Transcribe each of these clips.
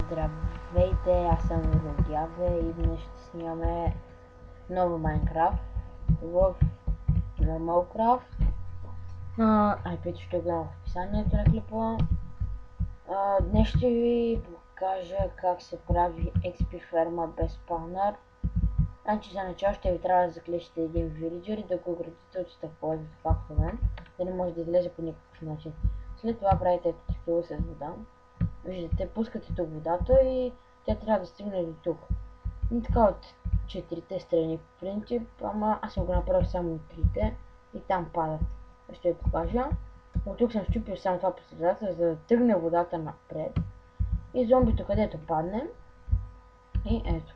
Здравейте, аз съм Родяве и днес ще снимаме нова Майнкрафт в Normalcraft. IP ще гледам в описанието на клипа. Днес ще ви покажа как се прави XP ферма без спаунър. Значи за начало ще ви трябва да заклещите един вилиджер и да го оградите от стъпове, както мен, да не може да излезе по никакъв начин. След това правите такива с вода. Виждате, пускате тук водата и тя трябва да стигне до тук. И така от четирите страни по принцип, ама аз съм го направил само от трите и там падат. Ще ви покажа. От тук съм щупил само това по средата, за да тръгне водата напред. И зомбито където падне. И ето.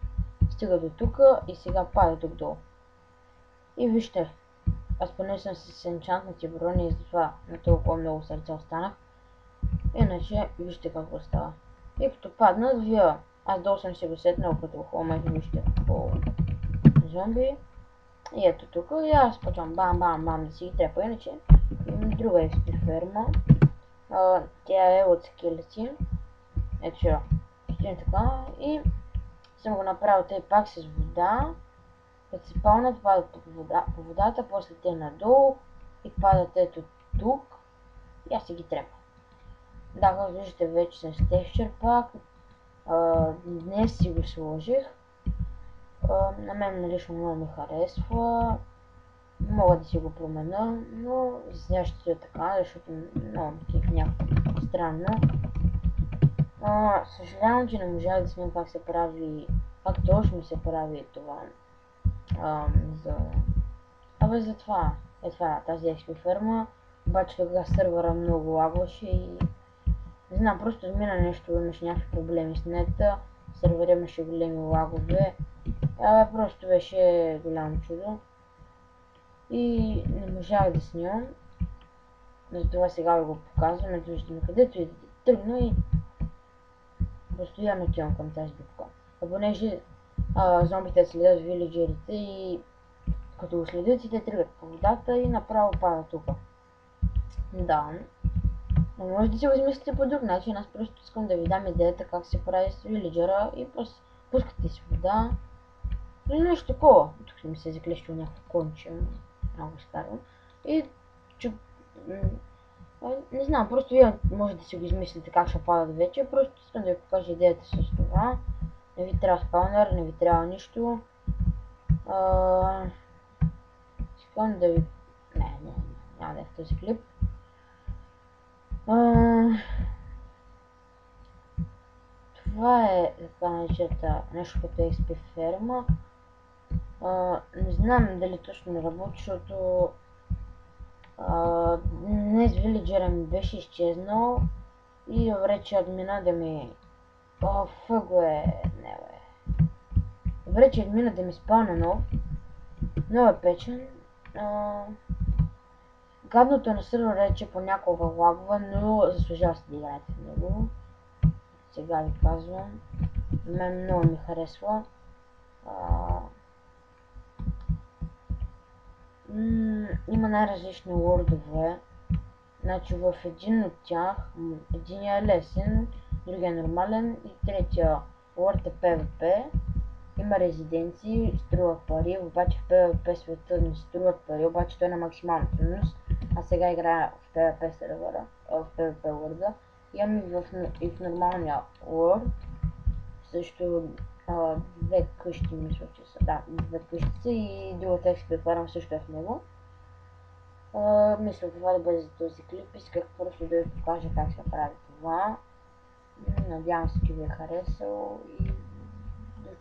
Стига до тук и сега пада тук долу. И вижте, аз поне съм с енчантнати брони и затова на толкова много сърца останах. Иначе вижте какво става. И като паднат, вие, аз долу съм си го сетнал като хомето, вижте по зомби. И ето тук и аз почвам бам да си ги трепа. Иначе имам друга XP ферма. Тя е от скелети. Ето ще стоим така и съм го направил тъй пак с вода. Като се пълнат, падат по водата, после те надолу и падат ето тук. И аз си ги трепа. Да, както виждате, вече съм с текстчър пак. Днес си го сложих. На мен лично много ми харесва. Мога да си го променя, но за сега ще стоя така, защото много ми е някакво странно. Съжалявам, че не можах да снимам как се прави, как точно се прави това. За това е тази XP ферма. Обаче тогава сървъра много лагваше и не знам, просто измина нещо, имаше някакви проблеми с нета, сървъра имаше големи лагове, просто беше голямо чудо и не можах да снимам, затова сега ви го показвам, ето виждаме където и да тръгна и постоянно отивам към тази дупка. Понеже зомбите следят вилиджерите и като го следят и те тръгват по водата и направо падат тук. Да. Но може да си го измислите по друг начин, аз просто искам да ви дам идеята как се прави с вилиджера и просто пускате си вода или нещо такова. Тук ми се заклещил някакво конче, много старо. И не знам, просто вие може да си го измислите как ще падат вече, просто искам да ви покажа идеята с това. Не ви трябва спаунър, не ви трябва нищо. Искам да ви... няма да е в този клип. Това е така наречената нещо като XP ферма. Не знам дали точно не работи, защото днес вилиджера ми беше изчезнал и добре, че админа да ми... не бе. Добре, че админа да ми спална нов. Много е печен. Гадното на сървъра е, че понякога лагва, но заслужава се да играете в него. Сега ви казвам. Мен много ми харесва. Има най-различни лордове. Значи в един от тях, единия е лесен, другия е нормален и третия лорд е PvP. Има резиденции, струва пари, обаче в PvP света не струват пари, обаче той е на максимална трудност. А сега играя в PvP сервера, в PvP лорда. Имам и в нормалния лорд. Също две къщи, мисля, че са. Да, две къщи са и другата XP ферма също е в него. Мисля това да бъде за този клип. Исках просто да ви покажа как се прави това. Надявам се, че ви е харесал и